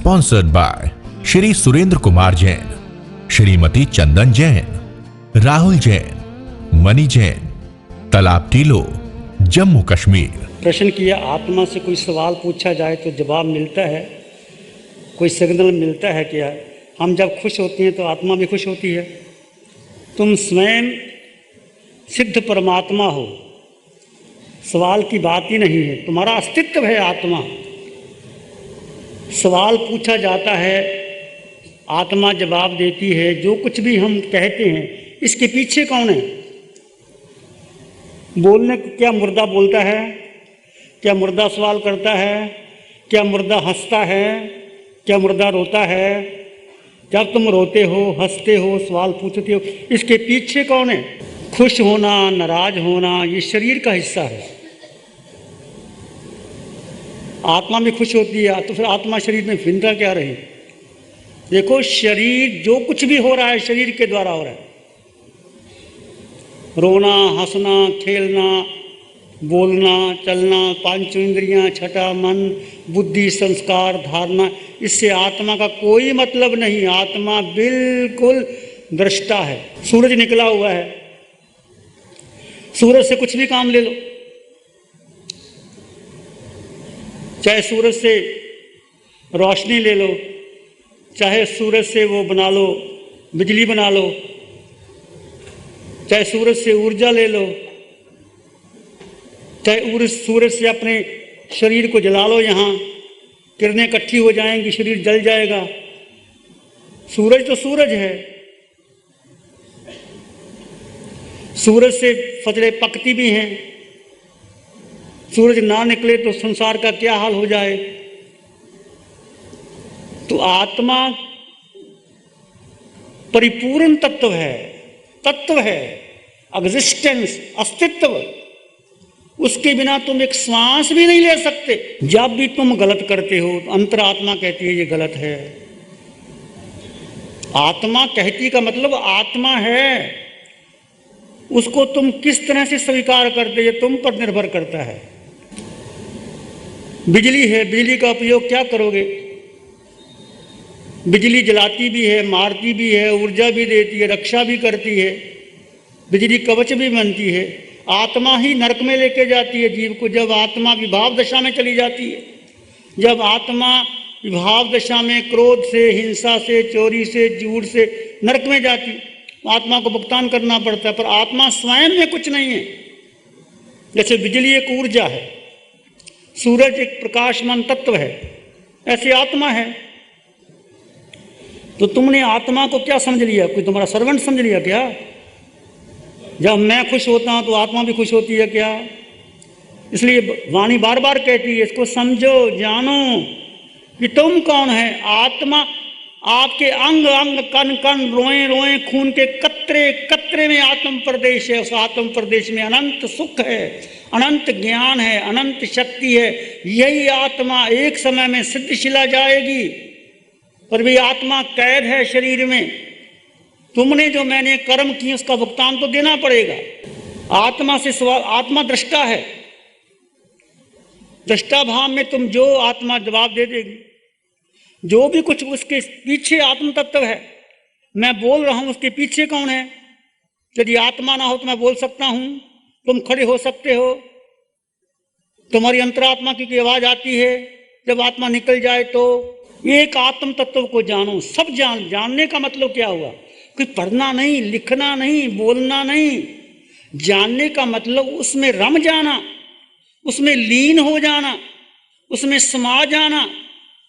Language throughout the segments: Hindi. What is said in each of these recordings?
Sponsored by Shri Surendra Kumar Jain, Shrimati Chandan Jain, Rahul Jain, Mani Jain, Talab Tillo, Jammu Kashmir. प्रश्न किया, आत्मा से कोई सवाल पूछा जाए तो जवाब मिलता है, कोई सिग्नल मिलता है क्या? हम जब खुश होते हैं तो आत्मा भी खुश होती है। तुम स्वयं सिद्ध परमात्मा हो, सवाल की बात ही नहीं है, तुम्हारा अस्तित्व है आत्मा। सवाल पूछा जाता है, आत्मा जवाब देती है। जो कुछ भी हम कहते हैं इसके पीछे कौन है? बोलने को क्या मुर्दा बोलता है? क्या मुर्दा सवाल करता है? क्या मुर्दा हंसता है? क्या मुर्दा रोता है? जब तुम रोते हो, हंसते हो, सवाल पूछते हो, इसके पीछे कौन है? खुश होना, नाराज होना, ये शरीर का हिस्सा है। आत्मा भी खुश होती है तो फिर आत्मा शरीर में भिन्नता क्या रही? देखो, शरीर जो कुछ भी हो रहा है शरीर के द्वारा हो रहा है। रोना, हंसना, खेलना, बोलना, चलना, पांचों इंद्रियां, छठा मन, बुद्धि, संस्कार, धारणा, इससे आत्मा का कोई मतलब नहीं। आत्मा बिल्कुल दृष्टा है। सूरज निकला हुआ है, सूरज से कुछ भी काम ले लो, चाहे सूरज से रोशनी ले लो, चाहे सूरज से वो बना लो, बिजली बना लो, चाहे सूरज से ऊर्जा ले लो, चाहे सूरज से अपने शरीर को जला लो, यहाँ किरणें इकट्ठी हो जाएंगी, शरीर जल जाएगा। सूरज तो सूरज है। सूरज से फसलें पकती भी हैं। सूरज ना निकले तो संसार का क्या हाल हो जाए। तो आत्मा परिपूर्ण तत्व है, एग्जिस्टेंस, अस्तित्व। उसके बिना तुम एक श्वास भी नहीं ले सकते। जब भी तुम गलत करते हो अंतरात्मा कहती है ये गलत है। आत्मा कहती का मतलब आत्मा है, उसको तुम किस तरह से स्वीकार करते ये तुम पर निर्भर करता है। बिजली है, बिजली का उपयोग क्या करोगे? बिजली जलाती भी है, मारती भी है, ऊर्जा भी देती है, रक्षा भी करती है, बिजली कवच भी बनती है। आत्मा ही नरक में लेके जाती है जीव को, जब आत्मा विभाव दशा में चली जाती है। जब आत्मा विभाव दशा में क्रोध से, हिंसा से, चोरी से, झूठ से नरक में जाती, आत्मा को भुगतान करना पड़ता है। पर आत्मा स्वयं में कुछ नहीं है। जैसे बिजली एक ऊर्जा है, सूरज एक प्रकाशमान तत्व है, ऐसे आत्मा है। तो तुमने आत्मा को क्या समझ लिया? कोई तुम्हारा सर्वेंट समझ लिया क्या? जब मैं खुश होता हूं तो आत्मा भी खुश होती है क्या? इसलिए वाणी बार बार कहती है, इसको समझो, जानो कि तुम कौन है। आत्मा आपके अंग अंग, कण कण, रोए रोए, खून के कतरे कतरे में आत्म प्रदेश है। उस आत्म प्रदेश में अनंत सुख है, अनंत ज्ञान है, अनंत शक्ति है। यही आत्मा एक समय में सिद्धशिला जाएगी, पर भी आत्मा कैद है शरीर में। तुमने जो मैंने कर्म किए उसका भुगतान तो देना पड़ेगा। आत्मा से सवाल, आत्मा दृष्टा है। दृष्टा भाव में तुम जो आत्मा जवाब दे देगी। जो भी कुछ उसके पीछे आत्म तत्व है। मैं बोल रहा हूं, उसके पीछे कौन है? यदि आत्मा ना हो तो मैं बोल सकता हूं, तुम खड़े हो सकते हो, तुम्हारी अंतरात्मा की आवाज आती है। जब आत्मा निकल जाए तो एक आत्म तत्व को जानो। सब जानने का मतलब क्या हुआ? कोई पढ़ना नहीं, लिखना नहीं, बोलना नहीं। जानने का मतलब उसमें रम जाना, उसमें लीन हो जाना, उसमें समा जाना।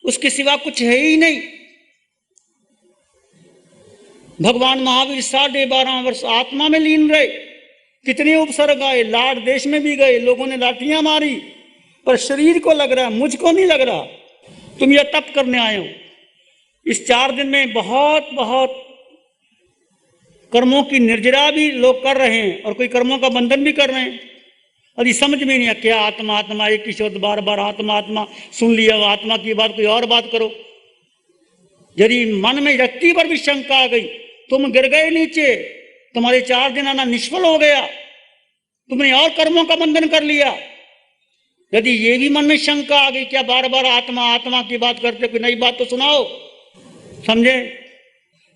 उसके सिवा कुछ है ही नहीं। भगवान महावीर 12.5 वर्ष आत्मा में लीन रहे। कितने उपसर्ग आए, लाड़ देश में भी गए, लोगों ने लाठियां मारी, पर शरीर को लग रहा है, मुझको नहीं लग रहा। तुम यह तप करने आए हो। इस 4 दिन में बहुत बहुत कर्मों की निर्जरा भी लोग कर रहे हैं और कोई कर्मों का बंधन भी कर रहे हैं। और ये समझ में नहीं है क्या आत्मा आत्मा, एक ही शब्द बार बार आत्मा आत्मा सुन लिया। आत्मा की बात कोई और बात करो। यदि मन में रत्ती पर भी शंका आ गई, तुम गिर गए नीचे, तुम्हारे 4 दिन आना निष्फल हो गया, तुमने और कर्मों का बंधन कर लिया। यदि ये भी मन में शंका आ गई, क्या बार बार आत्मा आत्मा की बात करते, कोई नई बात तो सुनाओ, समझे?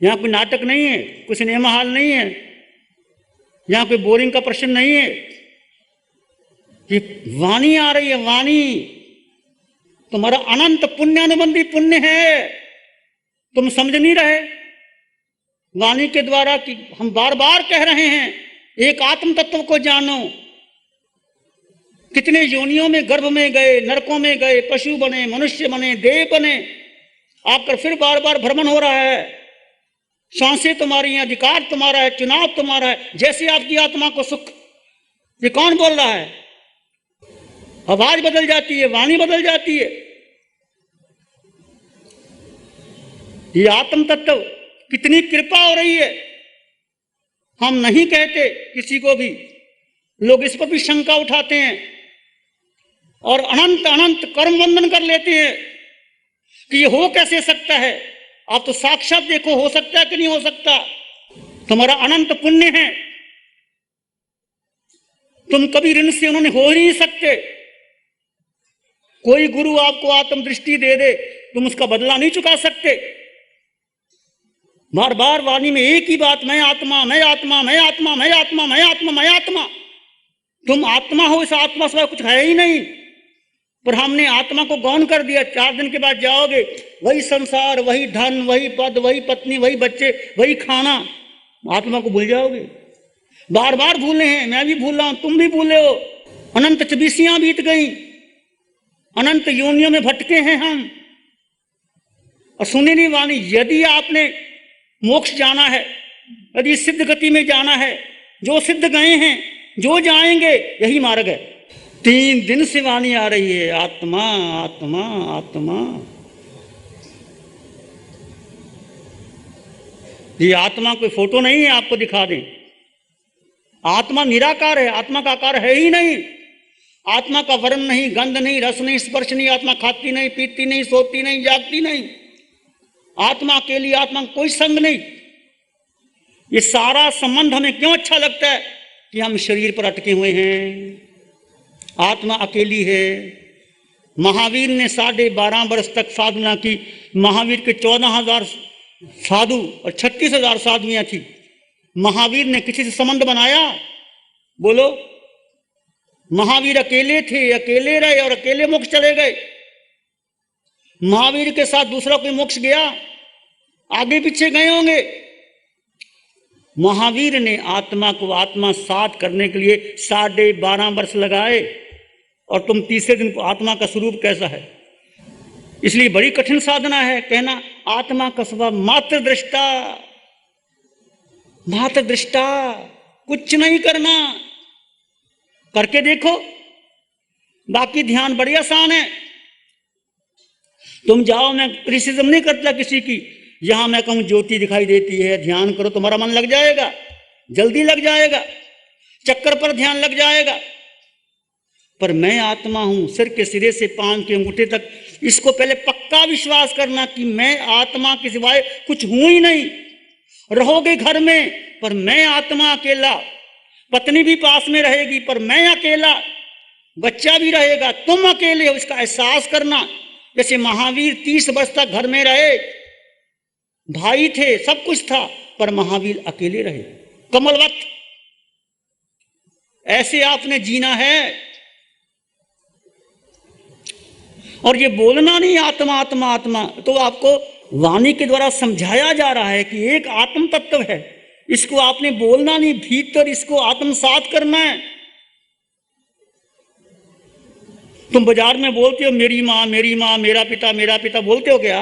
यहां कोई नाटक नहीं है, कोई सिनेमा हॉल नहीं है, यहां कोई बोरिंग का प्रश्न नहीं है। ये वाणी आ रही है, वाणी तुम्हारा अनंत पुण्यानुबंधी पुण्य है, तुम समझ नहीं रहे। वाणी के द्वारा कि हम बार बार कह रहे हैं एक आत्म तत्व को जानो। कितने योनियों में गर्भ में गए, नरकों में गए, पशु बने, मनुष्य बने, देव बने, आकर फिर बार बार भ्रमण हो रहा है। सांसें तुम्हारी हैं, अधिकार तुम्हारा है, चुनाव तुम्हारा है। जैसे आपकी आत्मा को सुख, ये कौन बोल रहा है? आवाज बदल जाती है, वाणी बदल जाती है। ये आत्म तत्व कितनी कृपा हो रही है, हम नहीं कहते किसी को भी। लोग इस पर भी शंका उठाते हैं और अनंत अनंत कर्म बंधन कर लेते हैं कि ये हो कैसे सकता है। आप तो साक्षात देखो, हो सकता है कि नहीं हो सकता। तुम्हारा अनंत पुण्य है, तुम कभी ऋण से उन्होंने हो ही नहीं सकते। कोई गुरु आपको आत्म दृष्टि दे दे, तुम उसका बदला नहीं चुका सकते। बार बार वाणी में एक ही बात, मैं आत्मा, मैं आत्मा, मैं आत्मा, मैं आत्मा, मैं आत्मा, मैं आत्मा। तुम आत्मा हो, इस आत्मा से कुछ है ही नहीं। पर हमने आत्मा को गौण कर दिया। 4 दिन के बाद जाओगे, वही संसार, वही धन, वही पद, वही पत्नी, वही बच्चे, वही खाना। आत्मा को भूल जाओगे। बार बार भूले हैं, मैं भी भूल रहा हूं, तुम भी भूले हो। अनंत 24 बीत गई, अनंत योनियों में भटके हैं हम और सुनी नहीं वाणी। यदि आपने मोक्ष जाना है, यदि सिद्ध गति में जाना है, जो सिद्ध गए हैं, जो जाएंगे, यही मार्ग है। 3 दिन से वाणी आ रही है, आत्मा आत्मा आत्मा। ये आत्मा कोई फोटो नहीं है आपको दिखा दें। आत्मा निराकार है, आत्मा का आकार है ही नहीं। आत्मा का वर्ण नहीं, गंध नहीं, रस नहीं, स्पर्श नहीं। आत्मा खाती नहीं, पीती नहीं, सोती नहीं, जागती नहीं। आत्मा के लिए आत्मा कोई संग नहीं। ये सारा संबंध हमें क्यों अच्छा लगता है कि हम शरीर पर अटके हुए हैं। आत्मा अकेली है। महावीर ने 12.5 वर्ष तक साधना की। महावीर के 14,000 साधु और 36,000 साधुआं थी। महावीर ने किसी से संबंध बनाया? बोलो। महावीर अकेले थे, अकेले रहे और अकेले मोक्ष चले गए। महावीर के साथ दूसरा कोई मोक्ष गया? आगे पीछे गए होंगे। महावीर ने आत्मा को आत्मा साथ करने के लिए 12.5 वर्ष लगाए और तुम तीसरे दिन को आत्मा का स्वरूप कैसा है। इसलिए बड़ी कठिन साधना है कहना आत्मा का स्वभाव मात्र दृष्टा, मात्र दृष्टा, कुछ नहीं करना। करके देखो, बाकी ध्यान बड़ी आसान है। तुम जाओ, मैं क्रिटिसिज्म नहीं करता किसी की। यहां मैं कहूं ज्योति दिखाई देती है, ध्यान करो, तुम्हारा मन लग जाएगा, जल्दी लग जाएगा, चक्कर पर ध्यान लग जाएगा। पर मैं आत्मा हूं, सिर के सिरे से पांव के अंगूठे तक, इसको पहले पक्का विश्वास करना कि मैं आत्मा के सिवाय कुछ हूं ही नहीं। रहोगे घर में पर मैं आत्मा अकेला, पत्नी भी पास में रहेगी पर मैं अकेला, बच्चा भी रहेगा, तुम अकेले हो, इसका एहसास करना। जैसे महावीर 30 वर्ष तक घर में रहे, भाई थे, सब कुछ था, पर महावीर अकेले रहे कमलवत। ऐसे आपने जीना है। और ये बोलना नहीं आत्मा आत्मा आत्मा, तो आपको वाणी के द्वारा समझाया जा रहा है कि एक आत्म तत्व है, इसको आपने बोलना नहीं, भीतर इसको आत्मसात करना है। तुम बाजार में बोलते हो मेरी माँ, मेरा पिता बोलते हो क्या?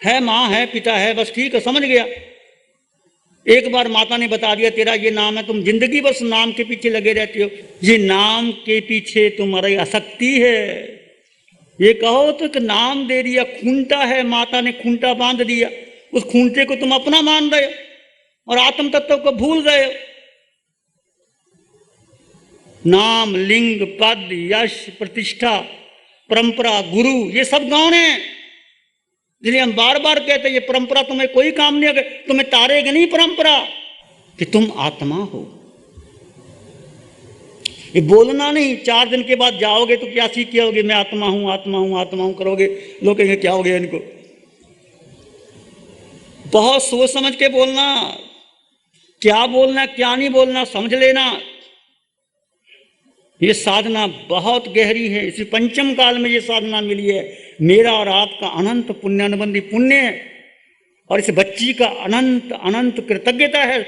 है माँ है, पिता है, बस ठीक है, समझ गया। एक बार माता ने बता दिया तेरा ये नाम है, तुम जिंदगी बस नाम के पीछे लगे रहते हो। ये नाम के पीछे तुम्हारी आसक्ति है। ये कहो तो एक नाम दे दिया, खूंटा है, माता ने खूंटा बांध दिया, उस खूंटे को तुम अपना मान रहे हो और आत्म तत्व को भूल रहे हो। नाम, लिंग, पद, यश, प्रतिष्ठा, परंपरा, गुरु, ये सब गौण है, जिन्हें हम बार बार कहते हैं ये परंपरा तुम्हें कोई काम नहीं है, तुम्हें तारेगी नहीं परंपरा कि तुम आत्मा हो। ये बोलना नहीं, 4 दिन के बाद जाओगे तो क्या सीख के आओगे? मैं आत्मा हूं, आत्मा हूं, आत्मा हूं करोगे, लोग कहेंगे क्या हो गया इनको। बहुत सोच समझ के बोलना, क्या बोलना क्या नहीं बोलना समझ लेना। ये साधना बहुत गहरी है, इसी पंचम काल में ये साधना मिली है। मेरा और आपका अनंत पुण्यानुबंधी पुण्य है, और इस बच्ची का अनंत अनंत कृतज्ञता है।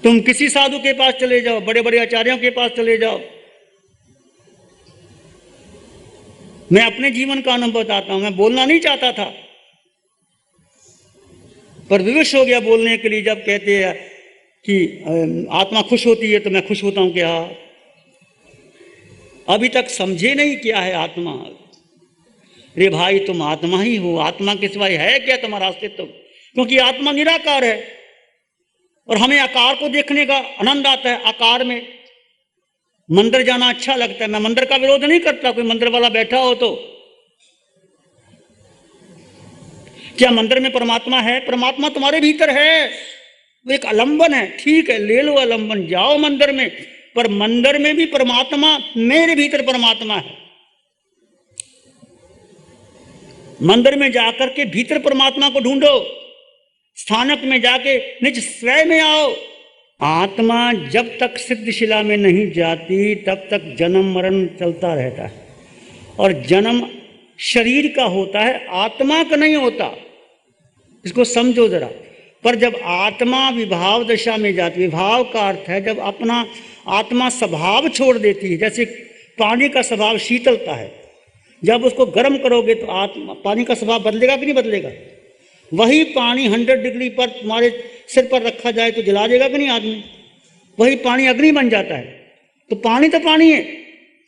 तुम किसी साधु के पास चले जाओ, बड़े बड़े आचार्यों के पास चले जाओ। मैं अपने जीवन का अनुभव बताता हूं, मैं बोलना नहीं चाहता था, पर विवश हो गया बोलने के लिए। जब कहते हैं कि आत्मा खुश होती है तो मैं खुश होता हूं। क्या अभी तक समझे नहीं क्या है आत्मा? रे भाई तुम आत्मा ही हो, आत्मा के सिवाय है क्या तुम्हारा अस्तित्व? क्योंकि आत्मा निराकार है, और हमें आकार को देखने का आनंद आता है। आकार में मंदिर जाना अच्छा लगता है, मैं मंदिर का विरोध नहीं करता, कोई मंदिर वाला बैठा हो तो। क्या मंदिर में परमात्मा है? परमात्मा तुम्हारे भीतर है, वो एक आलंबन है। ठीक है, ले लो आलंबन, जाओ मंदिर में, पर मंदिर में भी परमात्मा, मेरे भीतर परमात्मा है। मंदिर में जाकर के भीतर परमात्मा को ढूंढो, स्थानक में जाके निज स्वयं में आओ। आत्मा जब तक सिद्धशिला में नहीं जाती तब तक जन्म मरण चलता रहता है, और जन्म शरीर का होता है, आत्मा का नहीं होता। इसको समझो जरा। पर जब आत्मा विभाव दशा में जाती, विभाव का अर्थ है जब अपना आत्मा स्वभाव छोड़ देती है। जैसे पानी का स्वभाव शीतलता है, जब उसको गर्म करोगे तो आत्मा पानी का स्वभाव बदलेगा कि नहीं बदलेगा? वही पानी 100 डिग्री पर तुम्हारे सिर पर रखा जाए तो जला देगा कि नहीं आदमी? वही पानी अग्नि बन जाता है। तो पानी है,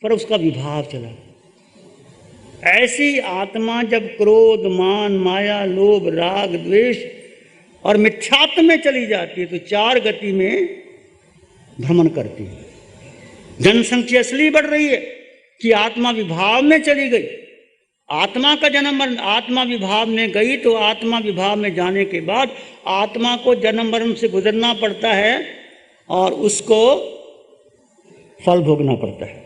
पर उसका विभाव चला। ऐसी आत्मा जब क्रोध, मान, माया, लोभ, राग, द्वेष और मिथ्यात्व में चली जाती है तो 4 गति में भ्रमण करती है। जनसंख्या इसलिए बढ़ रही है कि आत्मा विभाव में चली गई। आत्मा का जन्म मरण, आत्मा विभाव में गई तो आत्मा विभाव में जाने के बाद आत्मा को जन्म मरण से गुजरना पड़ता है, और उसको फल भोगना पड़ता है।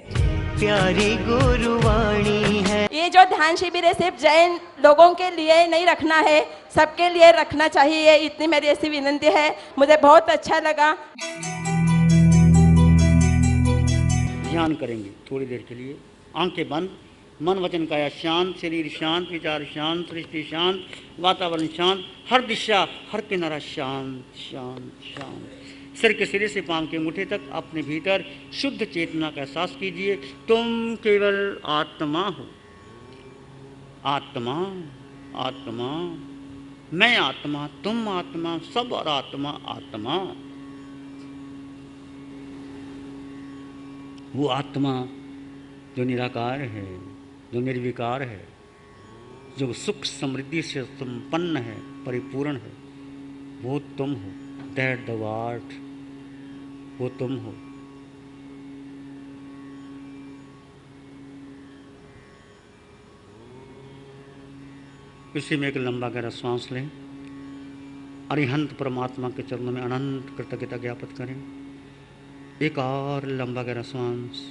प्यारी गुरुवाणी है। ये जो ध्यान शिविर है सिर्फ जैन लोगों के लिए नहीं रखना है, सबके लिए रखना चाहिए, इतनी मेरी ऐसी विनती है। मुझे बहुत अच्छा लगा। ध्यान करेंगे थोड़ी देर के लिए, आंखें बंद, मन वचन काया शांत, शरीर शांत, विचार शांत, सृष्टि शांत, वातावरण शांत, हर दिशा हर किनारा शांत शांत शांत। सिर के सिरे से पांव के अंगूठे तक अपने भीतर शुद्ध चेतना का एहसास कीजिए। तुम केवल आत्मा हो। आत्मा आत्मा, मैं आत्मा, तुम आत्मा, सब और आत्मा आत्मा। वो आत्मा जो निराकार है, जो निर्विकार है, जो सुख समृद्धि से संपन्न है, परिपूर्ण है, वो तुम हो। दैट द वर्ड, वो तुम हो। इसी में एक लंबा गहरा श्वास लें। अरिहंत परमात्मा के चरणों में अनंत कृतज्ञता ज्ञापित करें। एक और लंबा गहरा श्वास।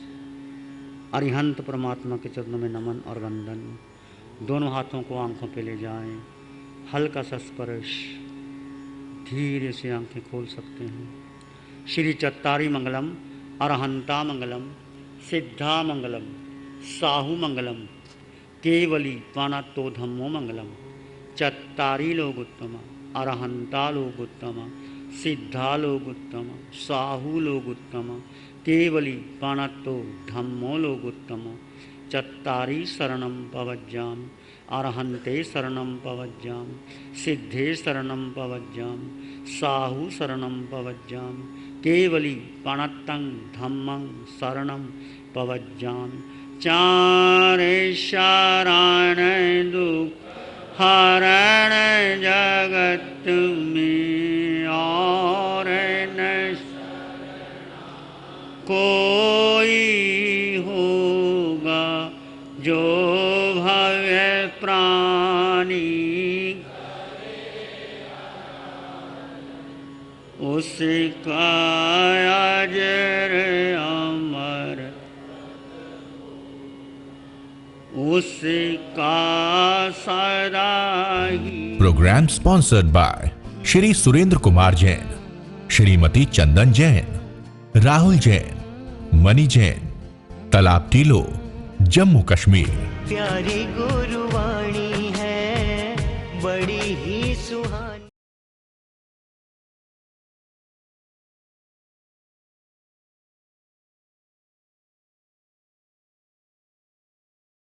अरिहंत परमात्मा के चरणों में नमन और वंदन। दोनों हाथों को आंखों पे ले जाएं, हल्का सा स्पर्श, धीरे से आंखें खोल सकते हैं। श्री चत्तारी मंगलम, अरहंता मंगलम, सिद्धा मंगलम, साहू मंगलम, केवली पानातो धम्मो मंगलम। चत्तारी लोग उत्तम, अरहंता लोग उत्तम, सिद्धा लोग उत्तम, साहू लोग उत्तम, केवली पानातो धम्मो लोग उत्तम। चत्तारी शरणम पवज्जाम, अरहंते शरणम पवज्जाम, सिद्धे शरणम पवज्जाम, साहू शरणम पवज्जाम, केवली पणत्तं धम्मं शरणं पवज्जाम। चारे शरण दुख हरण जगत में, और न कोई होगा जो भव्य प्राणी, उसका अजर अमर उसका सदा ही। Programme sponsored by Shri Surendra Kumar Jain, Shrimati Chandan Jain, Rahul Jain, Mani Jain, Talab Tillo, Jammu Kashmir. प्यारी गुरुवाणी है बड़ी ही सुहानी।